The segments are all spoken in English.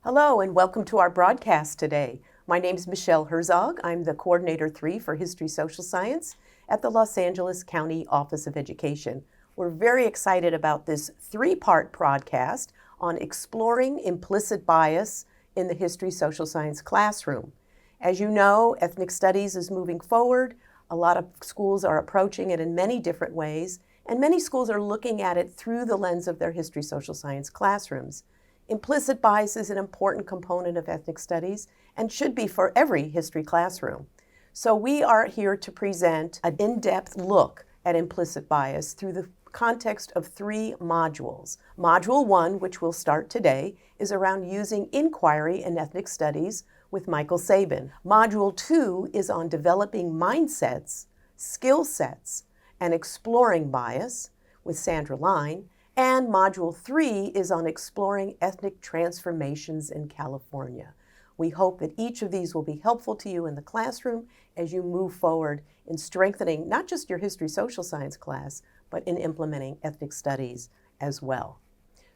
Hello and welcome to our broadcast today. My name is Michelle Herzog. I'm the Coordinator 3 for History Social Science at the Los Angeles County Office of Education. We're very excited about this three-part broadcast on exploring implicit bias in the History Social Science classroom. As you know, ethnic studies is moving forward. A lot of schools are approaching it in many different ways, and many schools are looking at it through the lens of their History Social Science classrooms. Implicit bias is an important component of ethnic studies and should be for every history classroom. So we are here to present an in-depth look at implicit bias through the context of three modules. Module 1, which we'll start today, is around using inquiry in ethnic studies with Michael Sabin. Module 2 is on developing mindsets, skill sets, and exploring bias with Sandra Line. And Module 3 is on exploring ethnic transformations in California. We hope that each of these will be helpful to you in the classroom as you move forward in strengthening not just your History Social Science class, but in implementing ethnic studies as well.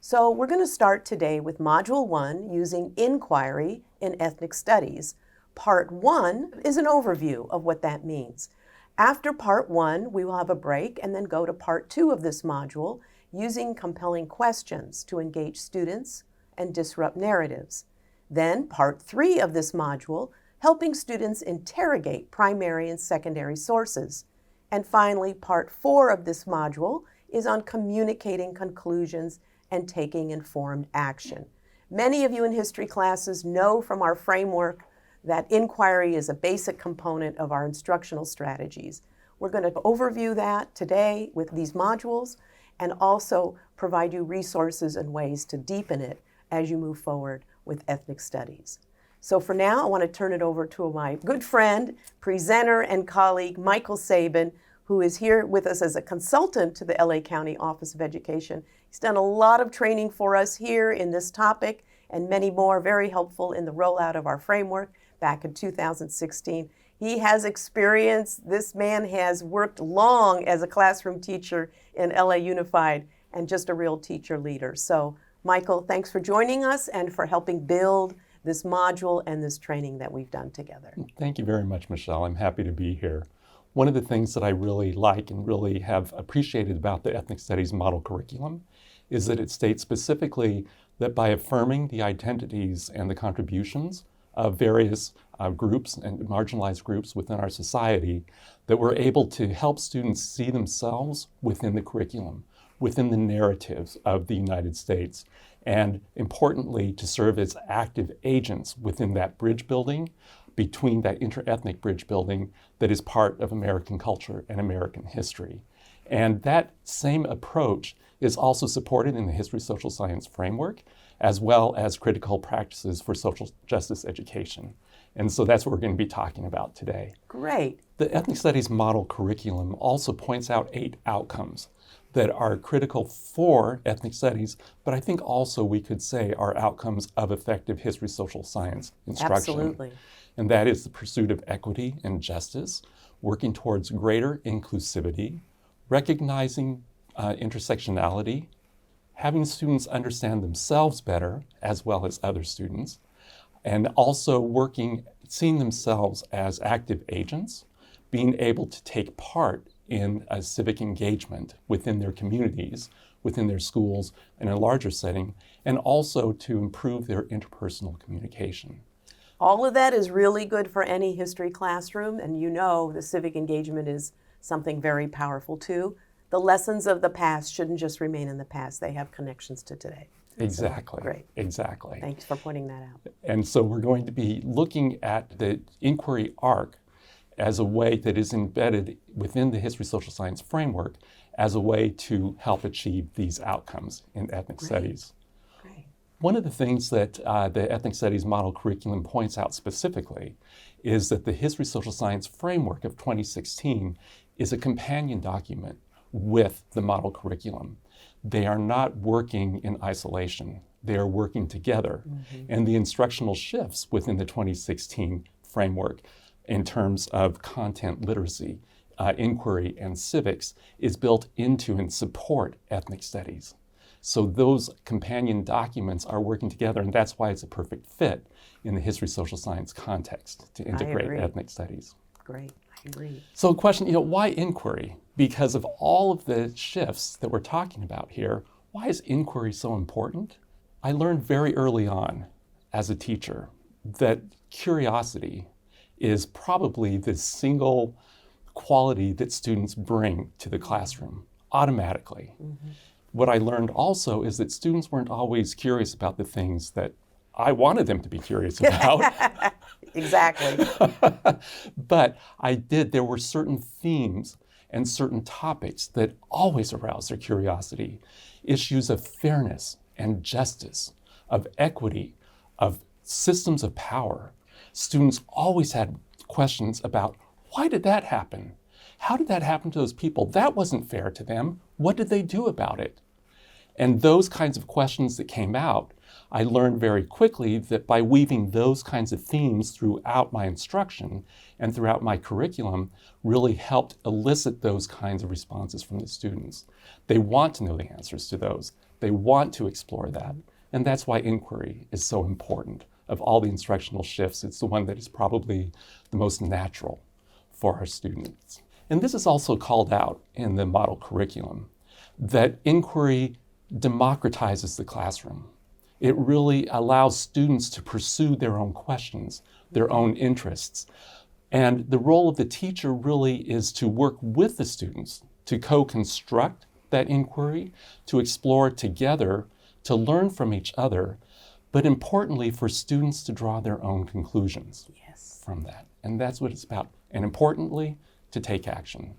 So we're going to start today with Module 1 using inquiry in ethnic studies. Part 1 is an overview of what that means. After Part 1, we will have a break and then go to Part 2 of this module, using compelling questions to engage students and disrupt narratives. Then Part 3 of this module, helping students interrogate primary and secondary sources. And finally, Part 4 of this module is on communicating conclusions and taking informed action. Many of you in history classes know from our framework that inquiry is a basic component of our instructional strategies. We're going to overview that today with these modules, and also provide you resources and ways to deepen it as you move forward with ethnic studies. So for now, I want to turn it over to my good friend, presenter, and colleague, Michael Sabin, who is here with us as a consultant to the LA County Office of Education. He's done a lot of training for us here in this topic and many more, very helpful in the rollout of our framework back in 2016. He has experience. This man has worked long as a classroom teacher in LA Unified and just a real teacher leader. So, Michael, thanks for joining us and for helping build this module and this training that we've done together. Thank you very much, Michelle. I'm happy to be here. One of the things that I really like and really have appreciated about the Ethnic Studies model curriculum is that it states specifically that by affirming the identities and the contributions of various groups and marginalized groups within our society, that we're able to help students see themselves within the curriculum, within the narratives of the United States, and importantly, to serve as active agents within that bridge building, between that interethnic bridge building that is part of American culture and American history. And that same approach is also supported in the History Social Science framework, as well as critical practices for social justice education. And so that's what we're going to be talking about today. Great. The Ethnic Studies model curriculum also points out 8 outcomes that are critical for ethnic studies, but I think also we could say are outcomes of effective history social science instruction. Absolutely. And that is the pursuit of equity and justice, working towards greater inclusivity, recognizing intersectionality, having students understand themselves better as well as other students, and also seeing themselves as active agents, being able to take part in a civic engagement within their communities, within their schools, in a larger setting, and also to improve their interpersonal communication. All of that is really good for any history classroom, and you know the civic engagement is something very powerful too. The lessons of the past shouldn't just remain in the past. They have connections to today. Exactly. So, great. Exactly. Thanks for pointing that out. And so we're going to be looking at the inquiry arc as a way that is embedded within the History Social Science framework as a way to help achieve these outcomes in ethnic studies. Great. One of the things that the Ethnic Studies model curriculum points out specifically is that the History Social Science framework of 2016 is a companion document with the model curriculum. They are not working in isolation. They are working together. Mm-hmm. And the instructional shifts within the 2016 framework in terms of content literacy, inquiry, and civics is built into and support ethnic studies. So those companion documents are working together, and that's why it's a perfect fit in the history social science context to integrate agree. ethnic studies. Great, I agree. So a question, why inquiry? Because of all of the shifts that we're talking about here, why is inquiry so important? I learned very early on as a teacher that curiosity is probably the single quality that students bring to the classroom automatically. What I learned also is that students weren't always curious about the things that I wanted them to be curious about. Exactly. But there were certain themes and certain topics that always aroused their curiosity. Issues of fairness and justice, of equity, of systems of power. Students always had questions about, why did that happen? How did that happen to those people? That wasn't fair to them. What did they do about it? And those kinds of questions that came out, I learned very quickly that by weaving those kinds of themes throughout my instruction and throughout my curriculum really helped elicit those kinds of responses from the students. They want to know the answers to those. They want to explore that. And that's why inquiry is so important. Of all the instructional shifts, it's the one that is probably the most natural for our students. And this is also called out in the model curriculum, that inquiry democratizes the classroom. It really allows students to pursue their own questions, their own interests. And the role of the teacher really is to work with the students to co-construct that inquiry, to explore together, to learn from each other, but importantly for students to draw their own conclusions from that. And that's what it's about. And importantly, to take action.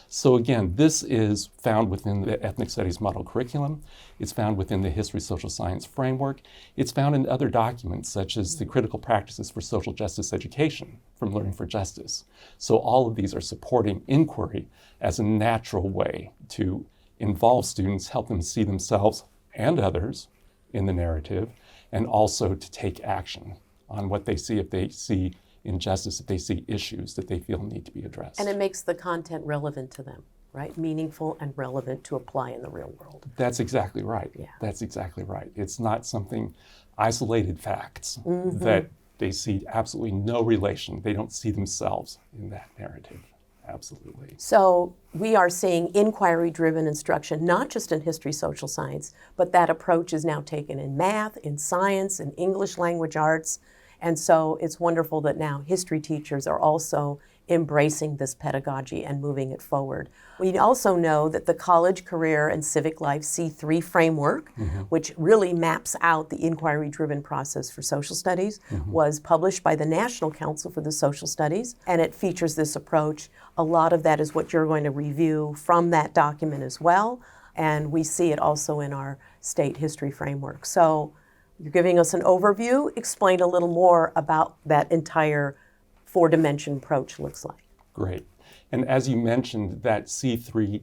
So again, this is found within the Ethnic Studies model curriculum. It's found within the History Social Science framework. It's found in other documents, such as the Critical Practices for Social Justice Education from Learning for Justice. So all of these are supporting inquiry as a natural way to involve students, help them see themselves and others in the narrative, and also to take action on what they see, if they see injustice, if they see issues that they feel need to be addressed. And it makes the content relevant to them, right? Meaningful and relevant to apply in the real world. That's exactly right. Yeah. That's exactly right. It's not something isolated facts that they see absolutely no relation. They don't see themselves in that narrative. Absolutely. So we are seeing inquiry-driven instruction, not just in history, social science, but that approach is now taken in math, in science, in English language arts. And so it's wonderful that now history teachers are also embracing this pedagogy and moving it forward. We also know that the College, Career, and Civic Life C3 framework, which really maps out the inquiry-driven process for social studies, was published by the National Council for the Social Studies, and it features this approach. A lot of that is what you're going to review from that document as well, and we see it also in our state history framework. So you're giving us an overview. Explain a little more about that entire four-dimension approach looks like. Great. And as you mentioned, that C3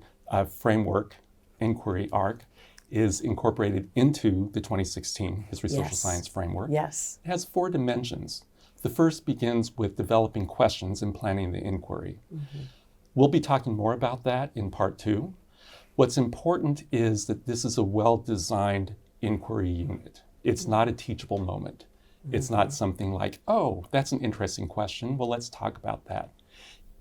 framework inquiry arc is incorporated into the 2016 History Social Science framework. Yes. It has 4 dimensions. The first begins with developing questions and planning the inquiry. We'll be talking more about that in part 2. What's important is that this is a well-designed inquiry unit. It's not a teachable moment. It's not something like, oh, that's an interesting question. Well, let's talk about that.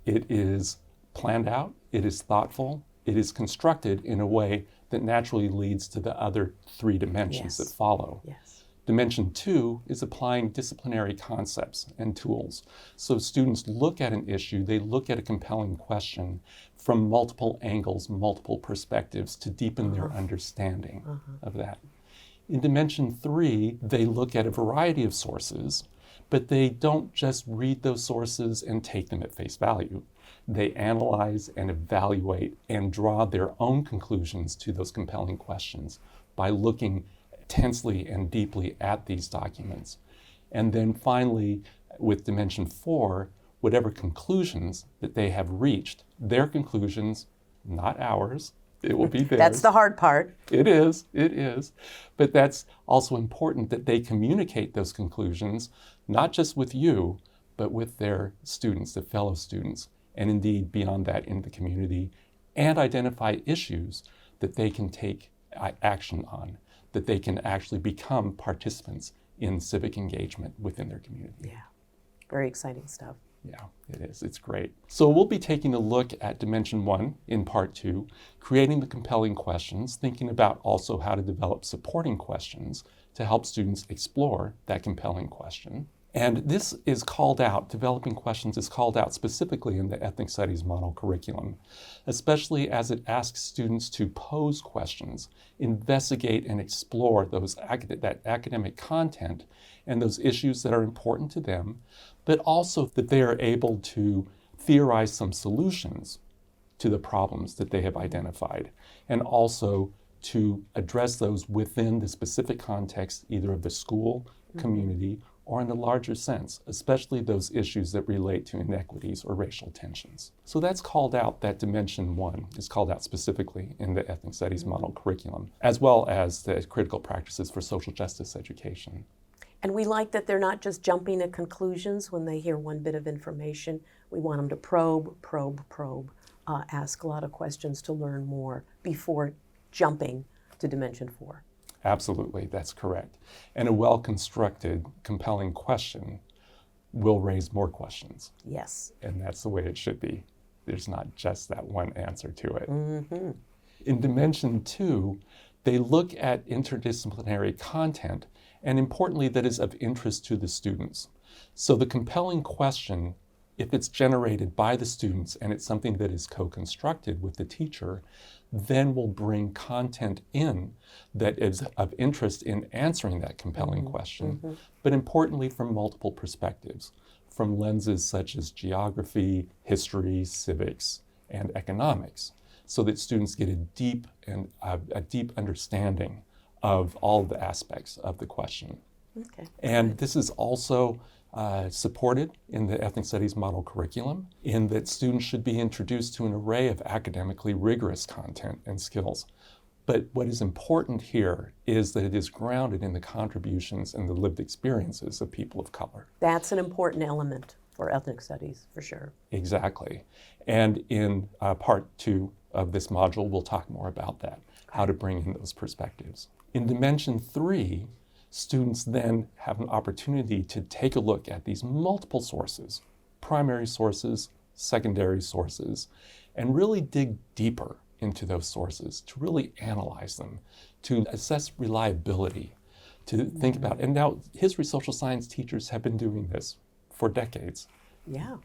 It is planned out, it is thoughtful, it is constructed in a way that naturally leads to the other 3 dimensions that follow. Dimension 2 is applying disciplinary concepts and tools. So students look at an issue, they look at a compelling question from multiple angles, multiple perspectives to deepen their understanding of that. In Dimension 3, they look at a variety of sources, but they don't just read those sources and take them at face value. They analyze and evaluate and draw their own conclusions to those compelling questions by looking intensely and deeply at these documents. And then finally, with Dimension 4, whatever conclusions that they have reached, their conclusions, not ours, it will be theirs. That's the hard part. It is. But that's also important that they communicate those conclusions, not just with you, but with their students, the fellow students, and indeed beyond that in the community, and identify issues that they can take action on, that they can actually become participants in civic engagement within their community. Yeah, very exciting stuff. Yeah, it is. It's great. So we'll be taking a look at Dimension 1 in Part 2, creating the compelling questions, thinking about also how to develop supporting questions to help students explore that compelling question. And this is called out, developing questions is called out specifically in the Ethnic Studies model curriculum, especially as it asks students to pose questions, investigate and explore that academic content and those issues that are important to them, but also that they are able to theorize some solutions to the problems that they have identified, and also to address those within the specific context either of the school, community, or in a larger sense, especially those issues that relate to inequities or racial tensions. So that's called out, that Dimension 1 is called out specifically in the Ethnic Studies model curriculum, as well as the critical practices for social justice education. And we like that they're not just jumping to conclusions when they hear one bit of information. We want them to probe, ask a lot of questions to learn more before jumping to Dimension 4. Absolutely, that's correct. And a well-constructed, compelling question will raise more questions. Yes. And that's the way it should be. There's not just that one answer to it. Mm-hmm. In Dimension 2, they look at interdisciplinary content, and importantly, that is of interest to the students. So the compelling question, if it's generated by the students and it's something that is co-constructed with the teacher, then we'll bring content in that is of interest in answering that compelling question, but importantly from multiple perspectives, from lenses such as geography, history, civics, and economics, so that students get a deep understanding of all the aspects of the question. Okay. And this is also supported in the Ethnic Studies model curriculum, in that students should be introduced to an array of academically rigorous content and skills. But what is important here is that it is grounded in the contributions and the lived experiences of people of color. That's an important element for ethnic studies, for sure. Exactly. And in Part 2 of this module, we'll talk more about that, how to bring in those perspectives. In Dimension 3, students then have an opportunity to take a look at these multiple sources, primary sources, secondary sources, and really dig deeper into those sources, to really analyze them, to assess reliability, to think about, and now history social science teachers have been doing this for decades. Yeah.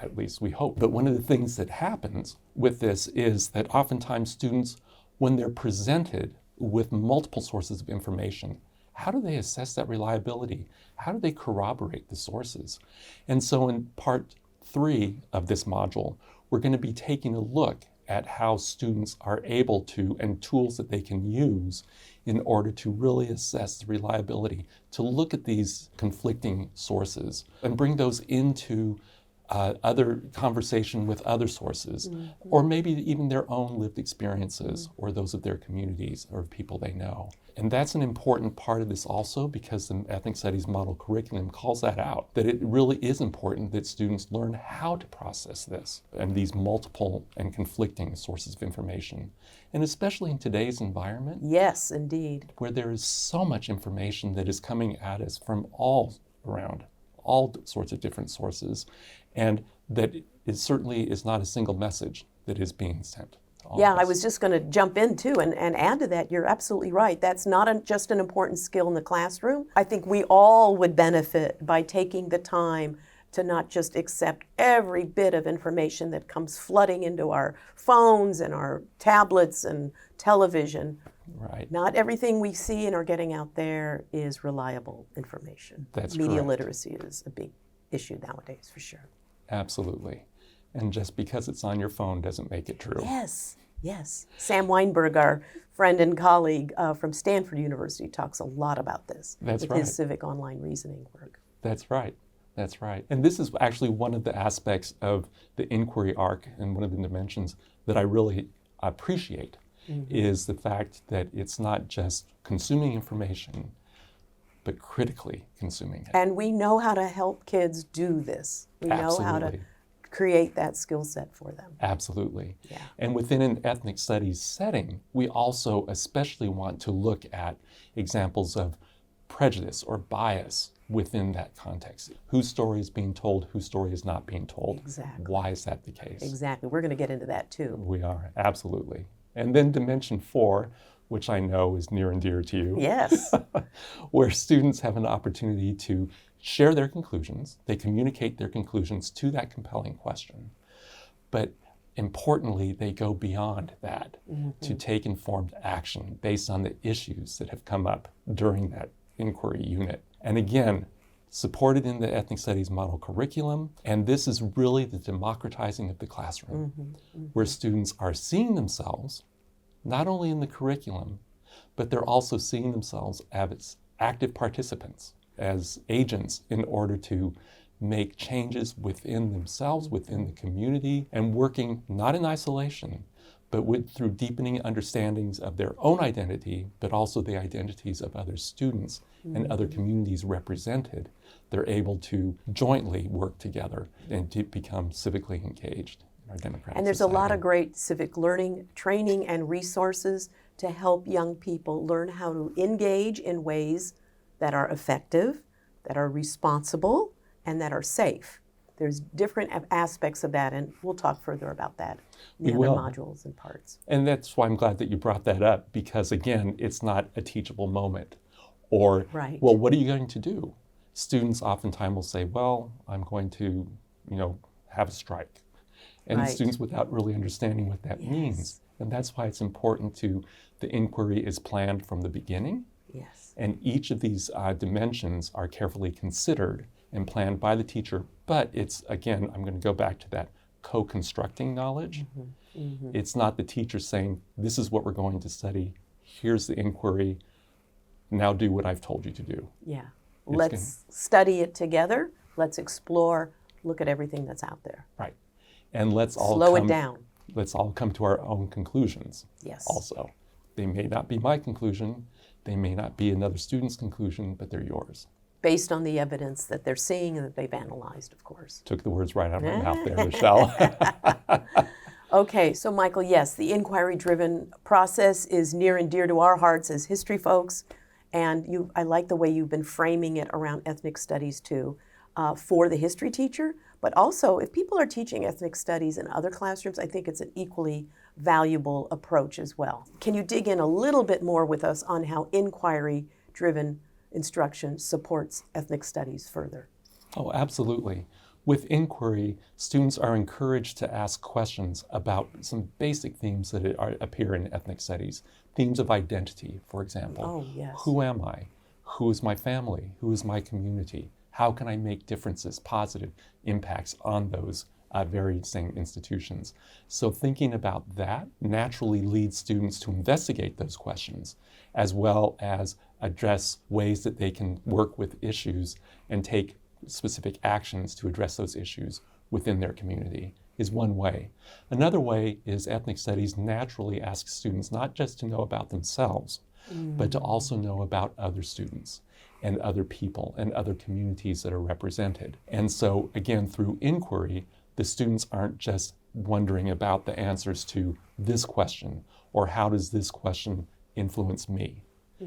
At least we hope. But one of the things that happens with this is that oftentimes students, when they're presented with multiple sources of information, how do they assess that reliability? How do they corroborate the sources? And so in Part 3 of this module, we're going to be taking a look at how students are able to, and tools that they can use in order to really assess the reliability, to look at these conflicting sources and bring those into other conversation with other sources, or maybe even their own lived experiences, or those of their communities or people they know. And that's an important part of this also, because the Ethnic Studies model curriculum calls that out, that it really is important that students learn how to process this and these multiple and conflicting sources of information. And especially in today's environment. Yes, indeed. Where there is so much information that is coming at us from all around, all sorts of different sources, and that it certainly is not a single message that is being sent. Yeah, I was just going to jump in too and add to that. You're absolutely right. That's not just an important skill in the classroom. I think we all would benefit by taking the time to not just accept every bit of information that comes flooding into our phones and our tablets and television. Right. Not everything we see and are getting out there is reliable information. That's Media correct. literacy is a big issue nowadays, for sure. Absolutely. And just because it's on your phone doesn't make it true. Yes, yes. Sam Weinberg, our friend and colleague from Stanford University, talks a lot about this with his civic online reasoning work. That's right. That's right. And this is actually one of the aspects of the inquiry arc, and one of the dimensions that I really appreciate is the fact that it's not just consuming information, but critically consuming it. And we know how to help kids do this. We know how to create that skill set for them. Absolutely. Yeah. And within an ethnic studies setting, we also especially want to look at examples of prejudice or bias within that context. Whose story is being told, whose story is not being told. Exactly. Why is that the case? Exactly. We're going to get into that too. We are, absolutely. And then dimension 4, which I know is near and dear to you. Yes. Where students have an opportunity to share their conclusions. They communicate their conclusions to that compelling question. But importantly, they go beyond that to take informed action based on the issues that have come up during that inquiry unit. And again, supported in the ethnic studies model curriculum. And this is really the democratizing of the classroom, where students are seeing themselves not only in the curriculum, but they're also seeing themselves as active participants, as agents in order to make changes within themselves, within the community, and working not in isolation, but through deepening understandings of their own identity, but also the identities of other students and other communities represented. They're able to jointly work together and to become civically engaged in our democratic And there's society. a lot of great civic learning, training, and resources to help young people learn how to engage in ways that are effective, that are responsible, and that are safe. There's different aspects of that, and we'll talk further about that in the We other will. modules and parts. And that's why I'm glad that you brought that up, because again, it's not a teachable moment. Or, Right. well, what are you going to do? Students oftentimes will say, well, I'm going to, have a strike. And Right. students without really understanding what that means. And that's why it's important the inquiry is planned from the beginning. Yes. And each of these dimensions are carefully considered and planned by the teacher. But it's, again, I'm going to go back to that co-constructing knowledge. It's not the teacher saying, this is what we're going to study. Here's the inquiry. Now do what I've told you to do. Yeah. Let's study it together. Let's explore, look at everything that's out there. Right. And let's all Slow it down. Let's all come to our own conclusions. Yes. Also. They may not be my conclusion. They may not be another student's conclusion, but they're yours. Based on the evidence that they're seeing and that they've analyzed, of course. Took the words right out of my mouth there, Michelle. Okay, so Michael, yes, the inquiry-driven process is near and dear to our hearts as history folks, and I like the way you've been framing it around ethnic studies too, for the history teacher, but also if people are teaching ethnic studies in other classrooms, I think it's an equally valuable approach as well. Can you dig in a little bit more with us on how inquiry-driven instruction supports ethnic studies further? Oh, absolutely. With inquiry, students are encouraged to ask questions about some basic themes that appear in ethnic studies. Themes of identity, for example. Oh, yes. Who am I? Who is my family? Who is my community? How can I make differences, positive impacts on those very same institutions? So thinking about that naturally leads students to investigate those questions, as well as address ways that they can work with issues and take specific actions to address those issues within their community is one way. Another way is ethnic studies naturally asks students not just to know about themselves, but to also know about other students and other people and other communities that are represented. And so again, through inquiry, the students aren't just wondering about the answers to this question or how does this question influence me.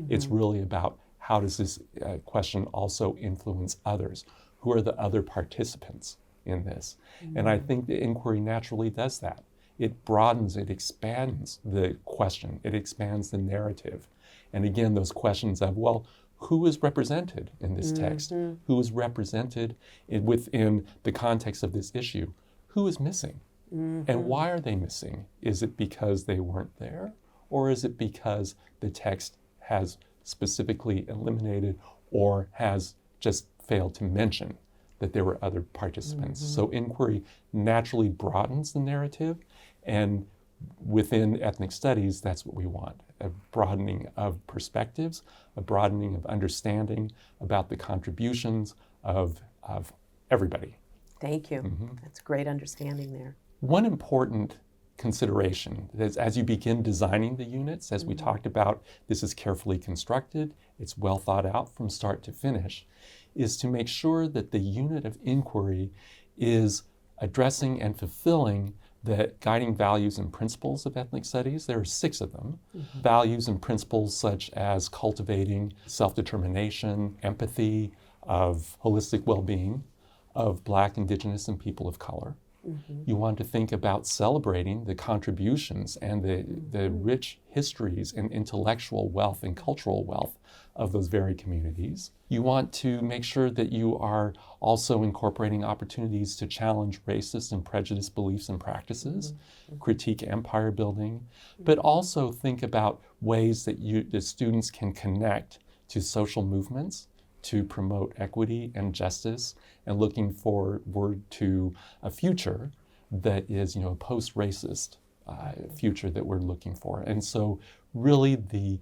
It's really about how does this question also influence others? Who are the other participants in this? And I think the inquiry naturally does that. It broadens, it expands the question, it expands the narrative. And again, those questions of, well, who is represented in this text? Who is represented within the context of this issue? Who is missing? And why are they missing? Is it because they weren't there? Or is it because the text has specifically eliminated or has just failed to mention that there were other participants? So inquiry naturally broadens the narrative, and within ethnic studies, that's what we want, a broadening of perspectives, a broadening of understanding about the contributions of everybody. Thank you. That's a great understanding there. One important consideration is as you begin designing the units, as we talked about, this is carefully constructed, it's well thought out from start to finish, is to make sure that the unit of inquiry is addressing and fulfilling the guiding values and principles of ethnic studies. There are 6 of them. Values and principles such as cultivating self-determination, empathy, of holistic well-being of Black, Indigenous, and people of color. You want to think about celebrating the contributions and the rich histories and intellectual wealth and cultural wealth of those very communities. You want to make sure that you are also incorporating opportunities to challenge racist and prejudiced beliefs and practices, critique empire building, but also think about ways that the students can connect to social movements to promote equity and justice, and looking forward to a future that is, a post-racist future that we're looking for. And so really the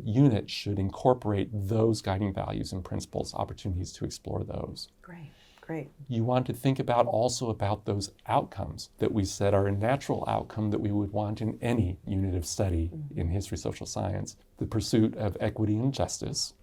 unit should incorporate those guiding values and principles, opportunities to explore those. Great. You want to think also about those outcomes that we said are a natural outcome that we would want in any unit of study in history, social science. The pursuit of equity and justice,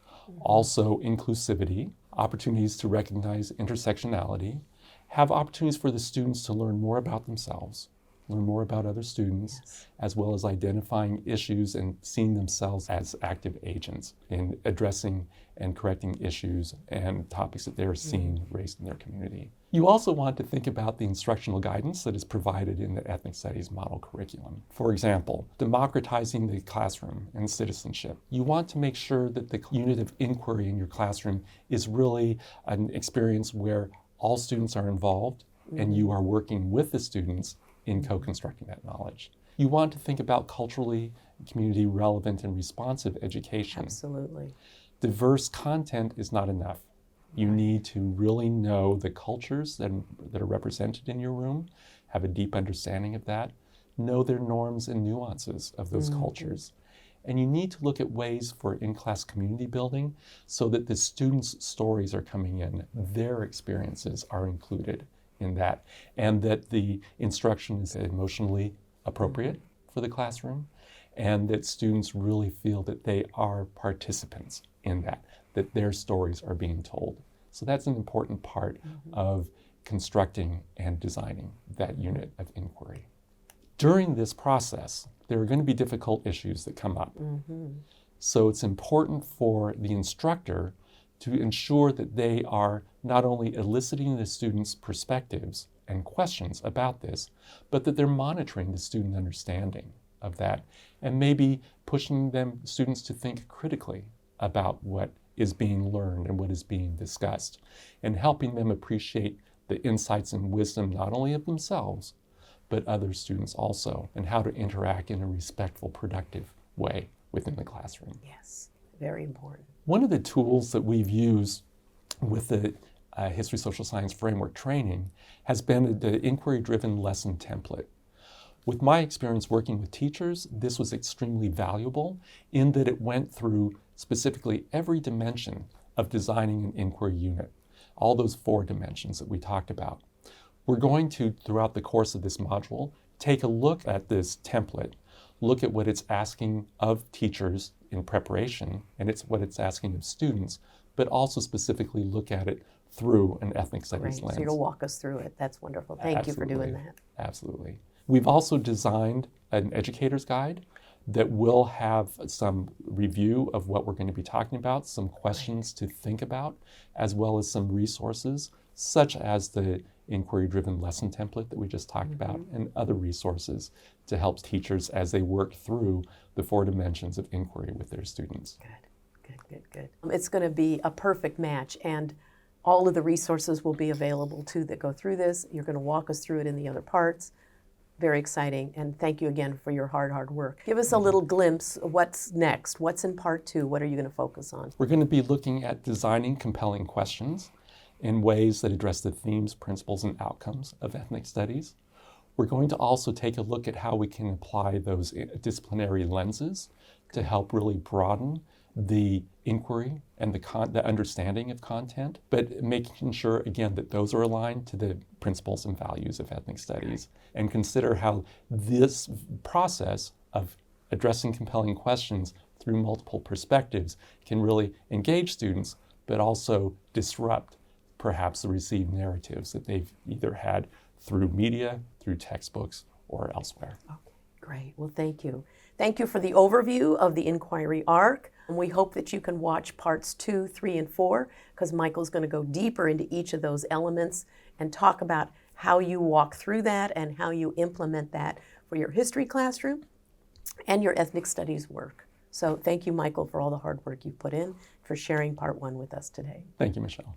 also inclusivity, opportunities to recognize intersectionality, have opportunities for the students to learn more about themselves, learn more about other students, as well as identifying issues and seeing themselves as active agents in addressing and correcting issues and topics that they're seeing raised in their community. You also want to think about the instructional guidance that is provided in the ethnic studies model curriculum. For example, democratizing the classroom and citizenship. You want to make sure that the unit of inquiry in your classroom is really an experience where all students are involved and you are working with the students in co-constructing that knowledge. You want to think about culturally, community relevant and responsive education. Absolutely. Diverse content is not enough. You need to really know the cultures that are represented in your room, have a deep understanding of that, know their norms and nuances of those cultures. And you need to look at ways for in-class community building so that the students' stories are coming in, their experiences are included in that, and that the instruction is emotionally appropriate for the classroom, and that students really feel that they are participants in that their stories are being told. So that's an important part of constructing and designing that unit of inquiry. During this process, there are going to be difficult issues that come up. So it's important for the instructor to ensure that they are not only eliciting the students' perspectives and questions about this, but that they're monitoring the student understanding of that and maybe pushing students to think critically about what is being learned and what is being discussed, and helping them appreciate the insights and wisdom not only of themselves, but other students also, and how to interact in a respectful, productive way within the classroom. Yes, very important. One of the tools that we've used with the History Social Science Framework training has been the inquiry-driven lesson template. With my experience working with teachers, this was extremely valuable in that it went through specifically every dimension of designing an inquiry unit, all those 4 dimensions that we talked about. We're going to, throughout the course of this module, take a look at this template, look at what it's asking of teachers in preparation, and what it's asking of students, but also specifically look at it through an ethnic studies lens. So you'll walk us through it. That's wonderful. Thank you for doing that. Absolutely. We've also designed an educator's guide that will have some review of what we're going to be talking about, some questions to think about, as well as some resources, such as the inquiry-driven lesson template that we just talked about, and other resources to help teachers as they work through the 4 dimensions of inquiry with their students. Good. It's going to be a perfect match, and all of the resources will be available too that go through this. You're going to walk us through it in the other parts. Very exciting, and thank you again for your hard work. Give us a little glimpse of what's next. What's in part 2? What are you going to focus on? We're going to be looking at designing compelling questions in ways that address the themes, principles, and outcomes of ethnic studies. We're going to also take a look at how we can apply those disciplinary lenses to help really broaden the inquiry and the understanding of content, but making sure, again, that those are aligned to the principles and values of ethnic studies, and consider how this process of addressing compelling questions through multiple perspectives can really engage students, but also disrupt perhaps the received narratives that they've either had through media, through textbooks, or elsewhere. Okay, great. Well, thank you. Thank you for the overview of the inquiry arc. And we hope that you can watch parts 2, 3, and 4, because Michael's going to go deeper into each of those elements and talk about how you walk through that and how you implement that for your history classroom and your ethnic studies work. So thank you, Michael, for all the hard work you put in, for sharing part 1 with us today. Thank you, Michelle.